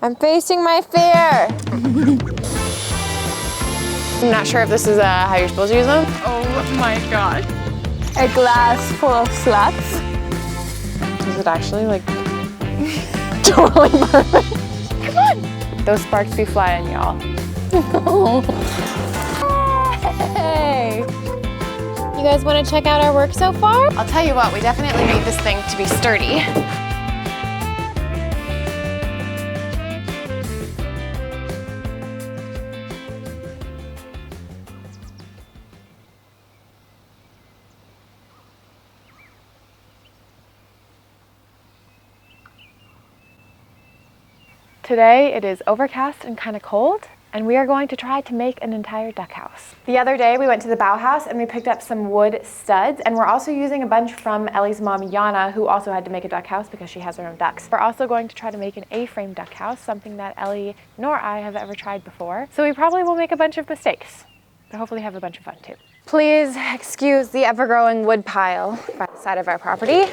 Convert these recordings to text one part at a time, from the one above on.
I'm facing my fear. I'm not sure if this is how you're supposed to use them. Oh my god. A glass full of slugs. Is it actually like totally perfect? Come on. Those sparks be flying, y'all. Hey. You guys want to check out our work so far? I'll tell you what, we definitely need this thing to be sturdy. Today it is overcast and kind of cold, and we are going to try to make an entire duck house. The other day we went to the Bauhaus and we picked up some wood studs, and we're also using a bunch from Elli's mom, Jana, who also had to make a duck house because she has her own ducks. We're also going to try to make an A-frame duck house, something that Elli nor I have ever tried before. So we probably will make a bunch of mistakes, but hopefully have a bunch of fun too. Please excuse the ever-growing wood pile by the side of our property.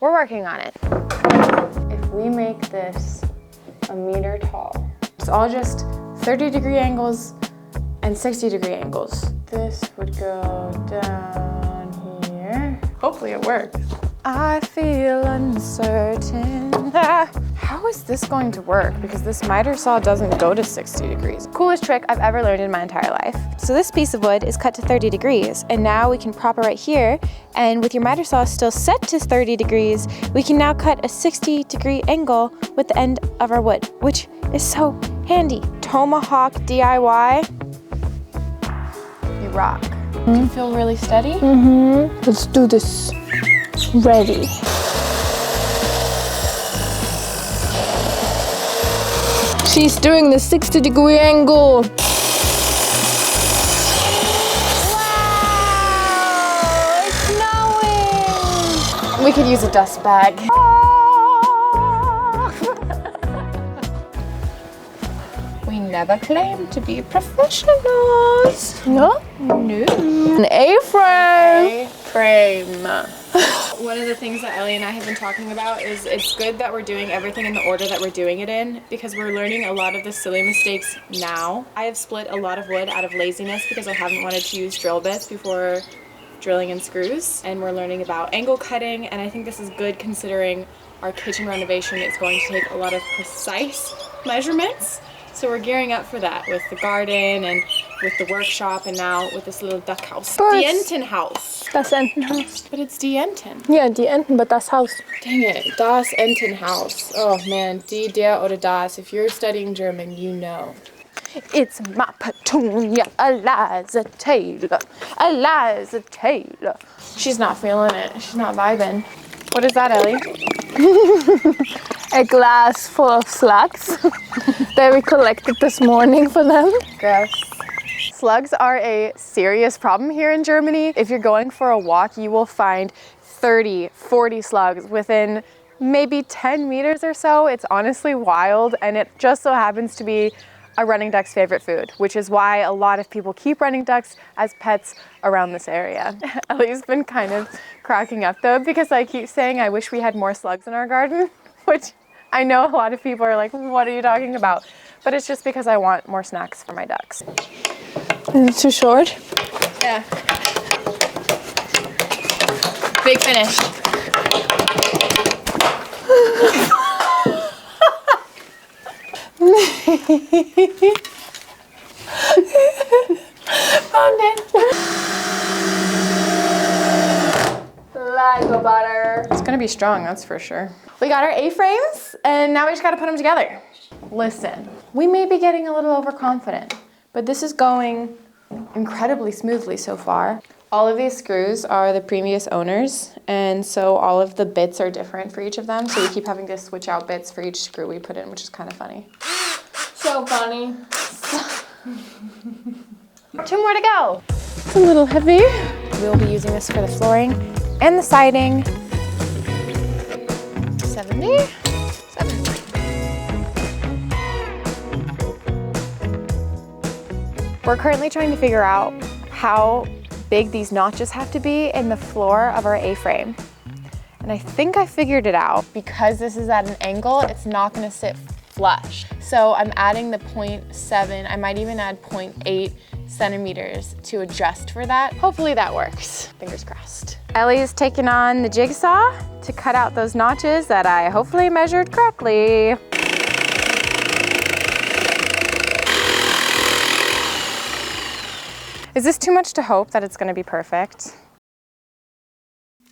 We're working on it. If we make this a meter tall, it's all just 30-degree angles and 60-degree angles. This would go down here. Hopefully it works. I feel uncertain. How is this going to work? Because this miter saw doesn't go to 60 degrees. Coolest trick I've ever learned in my entire life. So this piece of wood is cut to 30 degrees, and now we can prop it right here, and with your miter saw still set to 30 degrees, we can now cut a 60-degree angle with the end of our wood, which is so handy. Tomahawk DIY. You rock. Do you feel really steady? Mm-hmm. Let's do this. Ready. She's doing the 60-degree angle. Wow! It's snowing! We could use a dust bag. We never claimed to be professionals. No? No. An A-frame. A-frame. One of the things that Elli and I have been talking about is it's good that we're doing everything in the order that we're doing it in, because we're learning a lot of the silly mistakes now. I have split a lot of wood out of laziness because I haven't wanted to use drill bits before drilling in screws, and we're learning about angle cutting, and I think this is good considering our kitchen renovation is going to take a lot of precise measurements. So we're gearing up for that with the garden and with the workshop, and now with this little duck house. Birds. The Enten house. Das Entenhaus. But it's die Enten. Yeah, die Enten, but das Haus. Dang it, das Entenhaus. Oh man, die, der oder das. If you're studying German, you know. It's my petunia, Eliza Taylor. Eliza Taylor. She's not feeling it. She's not vibing. What is that, Elli? A glass full of slugs that we collected this morning for them. Gross. Slugs are a serious problem here in Germany. If you're going for a walk, you will find 30, 40 slugs within maybe 10 meters or so. It's honestly wild, and it just so happens to be a running duck's favorite food, which is why a lot of people keep running ducks as pets around this area. Elli's been kind of cracking up though, because I keep saying I wish we had more slugs in our garden, which I know a lot of people are like, what are you talking about? But it's just because I want more snacks for my ducks. Is it too short? Yeah. Big finish. Found it. Lego butter. It's gonna be strong, that's for sure. We got our A-frames, and now we just gotta put them together. Listen, we may be getting a little overconfident, but this is going incredibly smoothly so far. All of these screws are the previous owners, and so all of the bits are different for each of them, so we keep having to switch out bits for each screw we put in, which is kind of funny. So funny. 2 more to go. It's a little heavy. We'll be using this for the flooring and the siding. 70? 70. We're currently trying to figure out how big these notches have to be in the floor of our A-frame. And I think I figured it out. Because this is at an angle, it's not gonna sit flush. So I'm adding the 0.7, I might even add 0.8 centimeters to adjust for that. Hopefully that works, fingers crossed. Ellie's taking on the jigsaw to cut out those notches that I hopefully measured correctly. Is this too much to hope that it's gonna be perfect?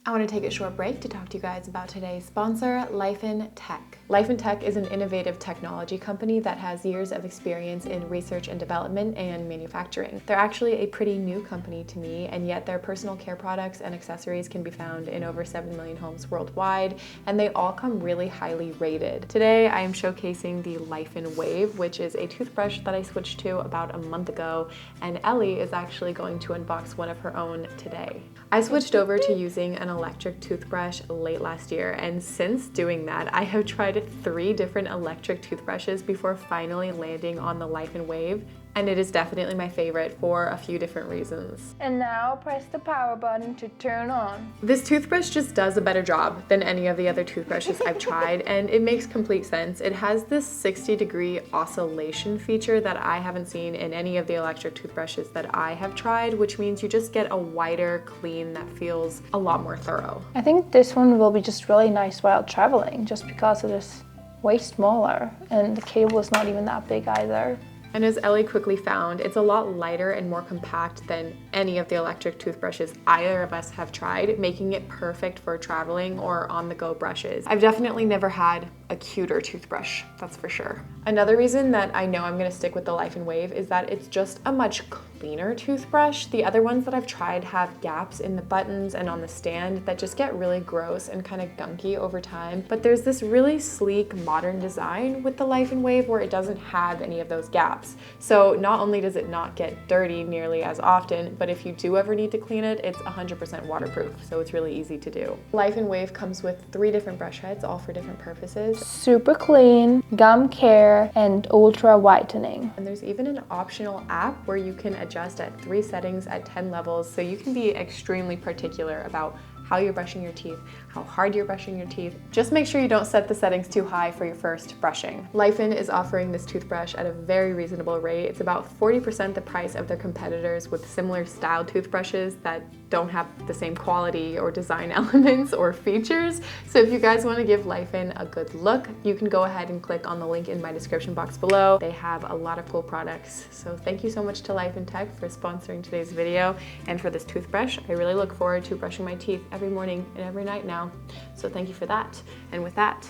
I want to take a short break to talk to you guys about today's sponsor, Laifen Tech. Laifen Tech is an innovative technology company that has years of experience in research and development and manufacturing. They're actually a pretty new company to me, and yet their personal care products and accessories can be found in over 7 million homes worldwide, and they all come really highly rated. Today, I am showcasing the Laifen Wave, which is a toothbrush that I switched to about a month ago, and Ellie is actually going to unbox one of her own today. I switched over to using an electric toothbrush late last year, and since doing that, I have tried 3 different electric toothbrushes before finally landing on the Laifen Wave, and it is definitely my favorite for a few different reasons. And now press the power button to turn on. This toothbrush just does a better job than any of the other toothbrushes I've tried, and it makes complete sense. It has this 60-degree oscillation feature that I haven't seen in any of the electric toothbrushes that I have tried, which means you just get a wider clean that feels a lot more thorough. I think this one will be just really nice while traveling, just because it is way smaller and the cable is not even that big either. And as Ellie quickly found, it's a lot lighter and more compact than any of the electric toothbrushes either of us have tried, making it perfect for traveling or on-the-go brushes. I've definitely never had a cuter toothbrush, that's for sure. Another reason that I know I'm gonna stick with the Laifen Wave is that it's just a much cleaner toothbrush. The other ones that I've tried have gaps in the buttons and on the stand that just get really gross and kind of gunky over time. But there's this really sleek, modern design with the Laifen Wave where it doesn't have any of those gaps. So not only does it not get dirty nearly as often, but if you do ever need to clean it, it's 100% waterproof, so it's really easy to do. Laifen Wave comes with 3 different brush heads, all for different purposes. Super clean, gum care, and ultra whitening. And there's even an optional app where you can adjust at 3 settings at 10 levels, so you can be extremely particular about how you're brushing your teeth, how hard you're brushing your teeth. Just make sure you don't set the settings too high for your first brushing. Laifen is offering this toothbrush at a very reasonable rate. It's about 40% the price of their competitors with similar style toothbrushes that don't have the same quality or design elements or features. So if you guys want to give Laifen a good look, you can go ahead and click on the link in my description box below. They have a lot of cool products. So thank you so much to Laifen Tech for sponsoring today's video and for this toothbrush. I really look forward to brushing my teeth every morning and every night now. So thank you for that. And with that,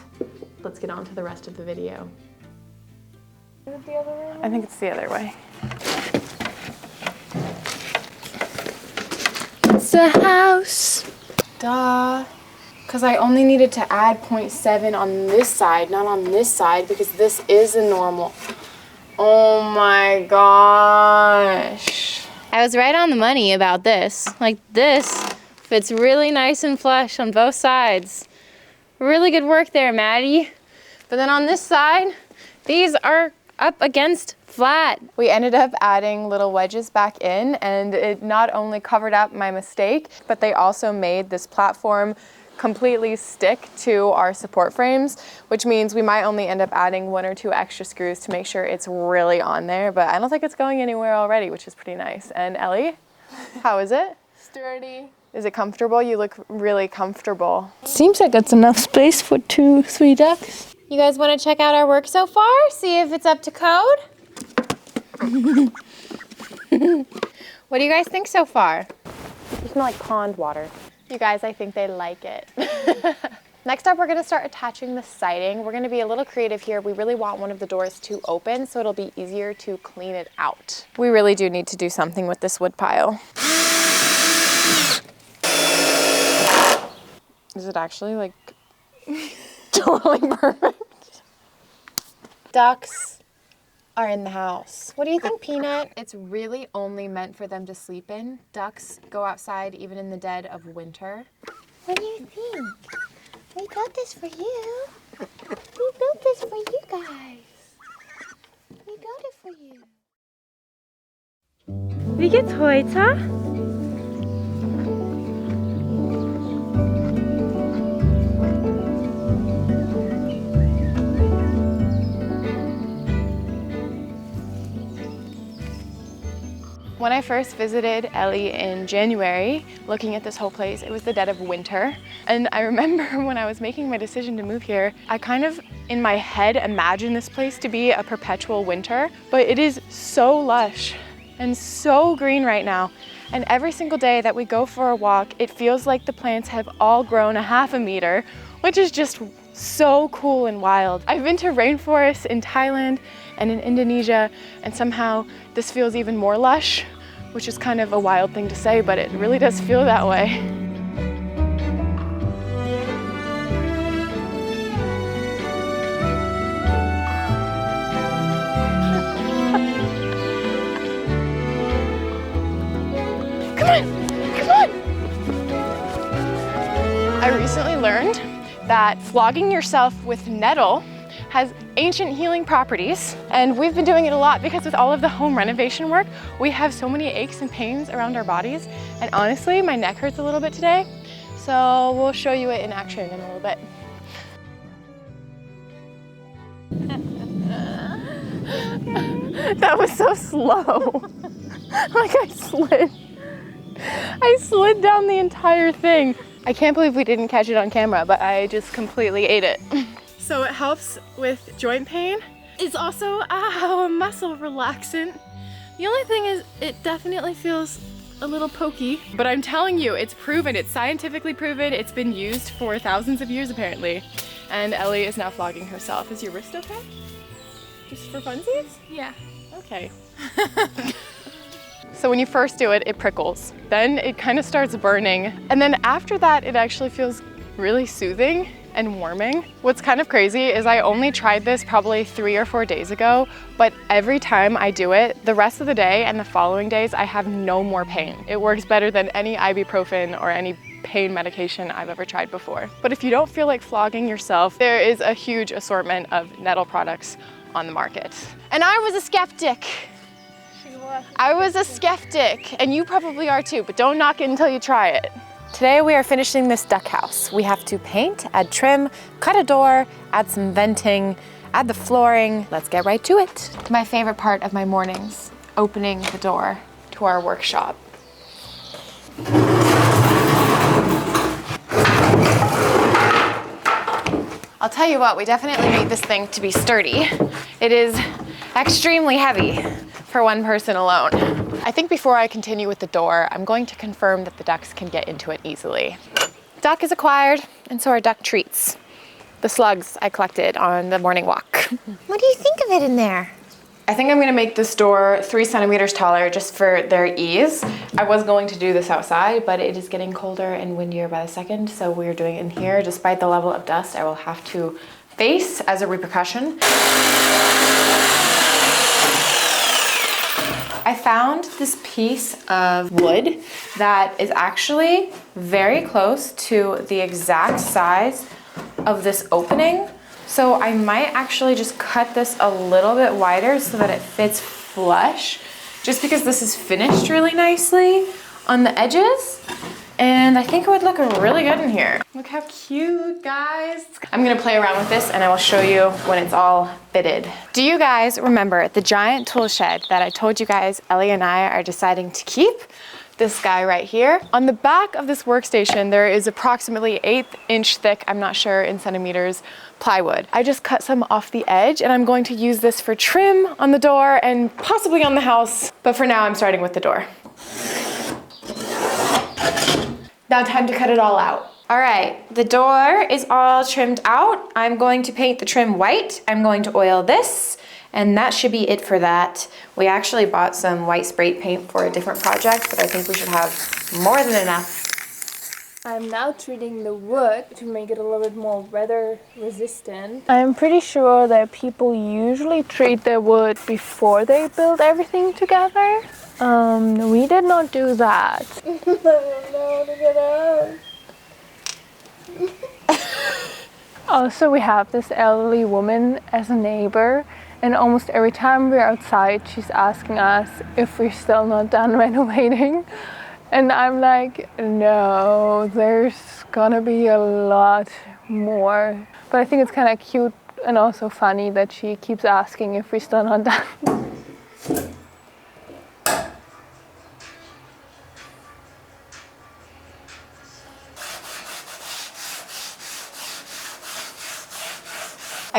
let's get on to the rest of the video. Is it the other way? I think it's the other way. It's a house. Duh. Because I only needed to add 0.7 on this side, not on this side, because this is a normal. Oh my gosh. I was right on the money about this. Like this fits really nice and flush on both sides. Really good work there, Maddie. But then on this side, these are up against flat. We ended up adding little wedges back in, and it not only covered up my mistake, but they also made this platform completely stick to our support frames, which means we might only end up adding 1 or 2 extra screws to make sure it's really on there, but I don't think it's going anywhere already, which is pretty nice. And Ellie, how is it? Sturdy. Is it comfortable? You look really comfortable. Seems like it's enough space for 2-3 ducks. You guys want to check out our work so far? See if it's up to code? What do you guys think so far? You smell like pond water. You guys, I think they like it. Next up, we're gonna start attaching the siding. We're gonna be a little creative here. We really want one of the doors to open so it'll be easier to clean it out. We really do need to do something with this wood pile. Is it actually like totally perfect? Ducks are in the house. What do you think, Peanut? It's really only meant for them to sleep in. Ducks go outside even in the dead of winter. What do you think? We built this for you. We built this for you guys. We built it for you. Wie geht's heute? When I first visited Elli in January, looking at this whole place, it was the dead of winter. And I remember when I was making my decision to move here, I kind of, in my head, imagined this place to be a perpetual winter, but it is so lush and so green right now. And every single day that we go for a walk, it feels like the plants have all grown a half a meter, which is just so cool and wild. I've been to rainforests in Thailand and in Indonesia, and somehow this feels even more lush, which is kind of a wild thing to say, but it really does feel that way. Come on, come on! I recently learned that flogging yourself with nettle has ancient healing properties, and we've been doing it a lot because with all of the home renovation work, we have so many aches and pains around our bodies, and honestly, my neck hurts a little bit today, so we'll show you it in action in a little bit. That was so slow. Like I slid down the entire thing. I can't believe we didn't catch it on camera, but I just completely ate it. So it helps with joint pain. It's also a muscle relaxant. The only thing is it definitely feels a little pokey, but I'm telling you, it's proven, it's scientifically proven, it's been used for thousands of years apparently. And Elli is now flogging herself. Is your wrist okay? Just for funsies? Yeah. Okay. So when you first do it, it prickles. Then it kind of starts burning. And then after that, it actually feels really soothing and warming. What's kind of crazy is I only tried this probably 3 or 4 days ago, but every time I do it, the rest of the day and the following days, I have no more pain. It works better than any ibuprofen or any pain medication I've ever tried before. But if you don't feel like flogging yourself, there is a huge assortment of nettle products on the market. And I was a skeptic. I was a skeptic, and you probably are too, but don't knock it until you try it. Today we are finishing this duck house. We have to paint, add trim, cut a door, add some venting, add the flooring. Let's get right to it. My favorite part of my mornings, opening the door to our workshop. I'll tell you what, we definitely made this thing to be sturdy. It is extremely heavy for one person alone. I think before I continue with the door, I'm going to confirm that the ducks can get into it easily. Duck is acquired, and so are duck treats. The slugs I collected on the morning walk. What do you think of it in there? I think I'm gonna make this door 3 centimeters taller just for their ease. I was going to do this outside, but it is getting colder and windier by the second, so we're doing it in here. Despite the level of dust I will have to face as a repercussion. I found this piece of wood that is actually very close to the exact size of this opening. So I might actually just cut this a little bit wider so that it fits flush, just because this is finished really nicely on the edges. And I think it would look really good in here. Look how cute, guys. I'm gonna play around with this and I will show you when it's all fitted. Do you guys remember the giant tool shed that I told you guys Elli and I are deciding to keep? This guy right here. On the back of this workstation, there is approximately 1/8 inch thick, I'm not sure in centimeters, plywood. I just cut some off the edge and I'm going to use this for trim on the door and possibly on the house. But for now, I'm starting with the door. Now time to cut it all out. All right, the door is all trimmed out. I'm going to paint the trim white. I'm going to oil this, and that should be it for that. We actually bought some white spray paint for a different project, but I think we should have more than enough. I'm now treating the wood to make it a little bit more weather resistant. I'm pretty sure that people usually treat their wood before they build everything together. We did not do that. Also, we have this elderly woman as a neighbor, and almost every time we're outside, she's asking us if we're still not done renovating. And I'm like, no, there's gonna be a lot more. But I think it's kind of cute and also funny that she keeps asking if we're still not done.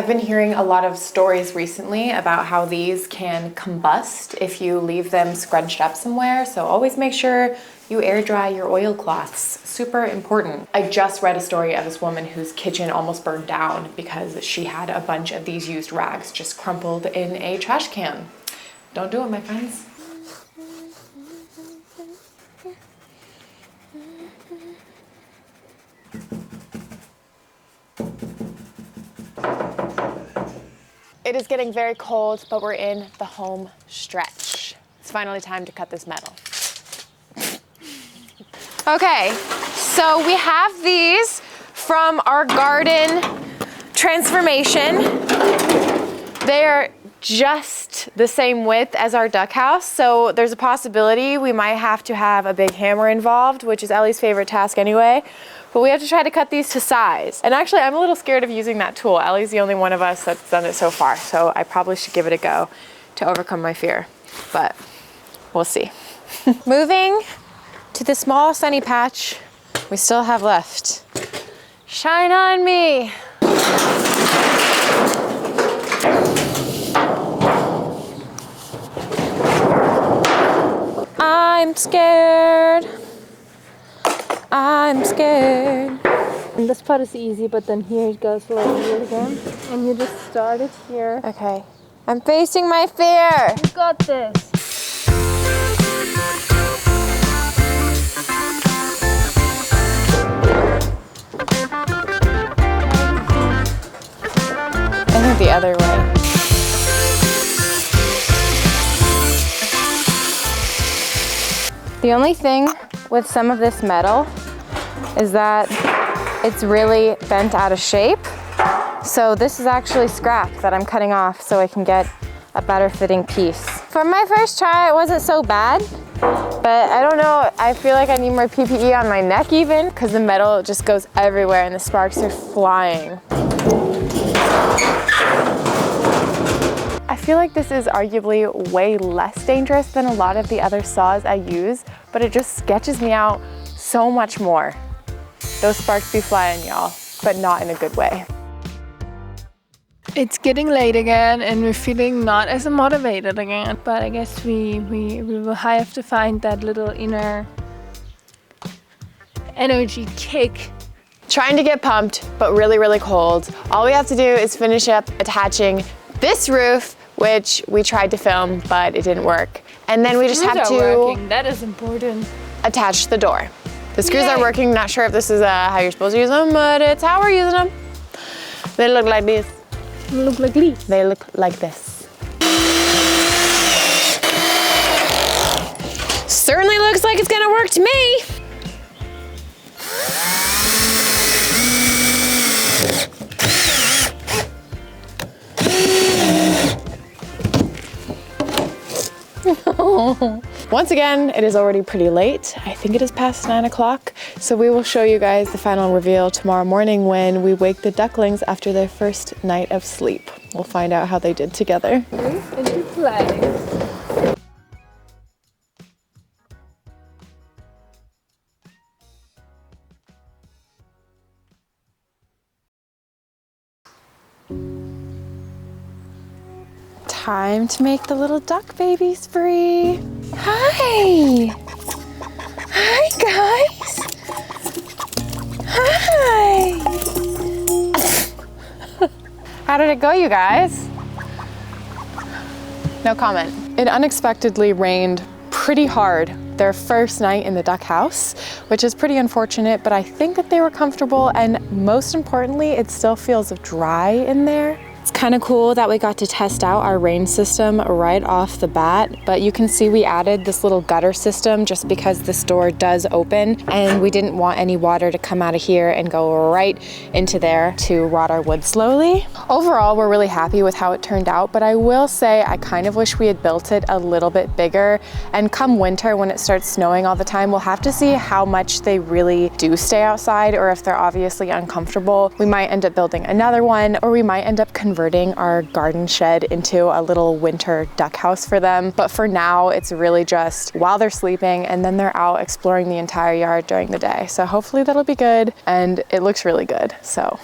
I've been hearing a lot of stories recently about how these can combust if you leave them scrunched up somewhere. So always make sure you air dry your oilcloths. Super important. I just read a story of this woman whose kitchen almost burned down because she had a bunch of these used rags just crumpled in a trash can. Don't do it, my friends. It is getting very cold, but we're in the home stretch. It's finally time to cut this metal. Okay, so we have these from our garden transformation. They are just the same width as our duck house, so there's a possibility we might have to have a big hammer involved, which is Elli's favorite task anyway. But we have to try to cut these to size. And actually, I'm a little scared of using that tool. Ellie's the only one of us that's done it so far, so I probably should give it a go to overcome my fear, but we'll see. Moving to the small sunny patch we still have left. Shine on me. I'm scared. I'm scared. And this part is easy, but then here it goes a little weird again. And you just start it here. Okay, I'm facing my fear. You got this. I think the other way. The only thing with some of this metal is that it's really bent out of shape. So this is actually scrap that I'm cutting off so I can get a better fitting piece. For my first try, it wasn't so bad, but I don't know, I feel like I need more PPE on my neck even, because the metal just goes everywhere and the sparks are flying. I feel like this is arguably way less dangerous than a lot of the other saws I use, but it just sketches me out so much more. Those sparks be flying, y'all, but not in a good way. It's getting late again and we're feeling not as motivated again, but I guess we will have to find that little inner energy kick. Trying to get pumped, but really, really cold. All we have to do is finish up attaching this roof, which we tried to film, but it didn't work. And then we just have to That is important. attach the door. The screws Yay. are working. Not sure if this is how you're supposed to use them, but it's how we're using them. They look like this. They look like leaves. They look like this. Certainly looks like it's gonna work to me. Once again, it is already pretty late. I think it is past 9 o'clock. So we will show you guys the final reveal tomorrow morning when we wake the ducklings after their first night of sleep. We'll find out how they did together. Into place. Time to make the little duck babies free. Hi! Hi, guys! Hi! How did it go, you guys? No comment. It unexpectedly rained pretty hard their first night in the duck house, which is pretty unfortunate, but I think that they were comfortable, and most importantly, it still feels dry in there. It's kind of cool that we got to test out our rain system right off the bat, but you can see we added this little gutter system just because this door does open and we didn't want any water to come out of here and go right into there to rot our wood slowly. Overall, we're really happy with how it turned out, but I will say I kind of wish we had built it a little bit bigger, and come winter when it starts snowing all the time, we'll have to see how much they really do stay outside or if they're obviously uncomfortable. We might end up building another one, or we might end up converting our garden shed into a little winter duck house for them. But for now, it's really just while they're sleeping and then they're out exploring the entire yard during the day. So hopefully that'll be good, and it looks really good. So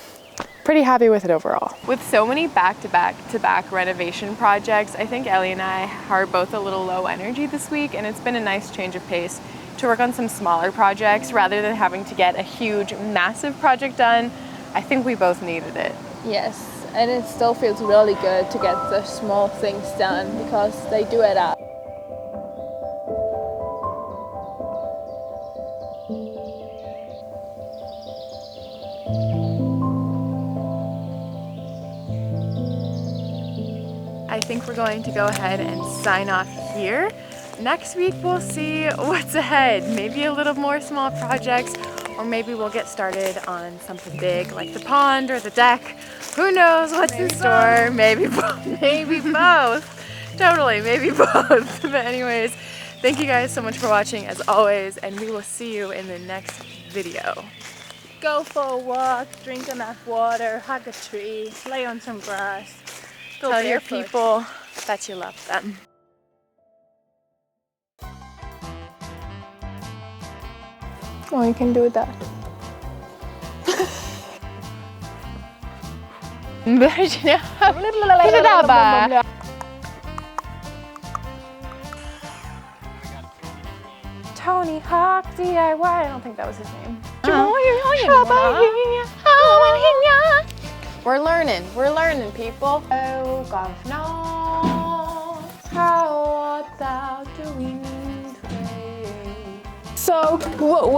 pretty happy with it overall. With so many back-to-back renovation projects, I think Ellie and I are both a little low energy this week, and it's been a nice change of pace to work on some smaller projects rather than having to get a huge, massive project done. I think we both needed it. Yes, and it still feels really good to get the small things done because they do add up. I think we're going to go ahead and sign off here. Next week we'll see what's ahead. Maybe a little more small projects, or maybe we'll get started on something big like the pond or the deck. Who knows what's in store? Maybe both. Totally, maybe both. But anyways, thank you guys so much for watching as always, and we will see you in the next video. Go for a walk, drink enough water, hug a tree, lay on some grass. Go Tell your barefoot. people that you love them. Oh, you can do that. Tony Hawk DIY. I don't think that was his name. We're learning, people. Oh, governor, how art thou doing today? So, whoa.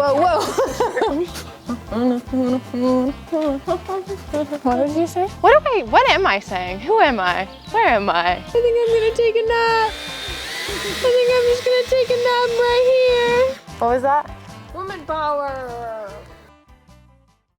What did you say? What am I saying? Who am I? Where am I? I think I'm gonna take a nap. I think I'm just gonna take a nap right here. What was that? Woman power.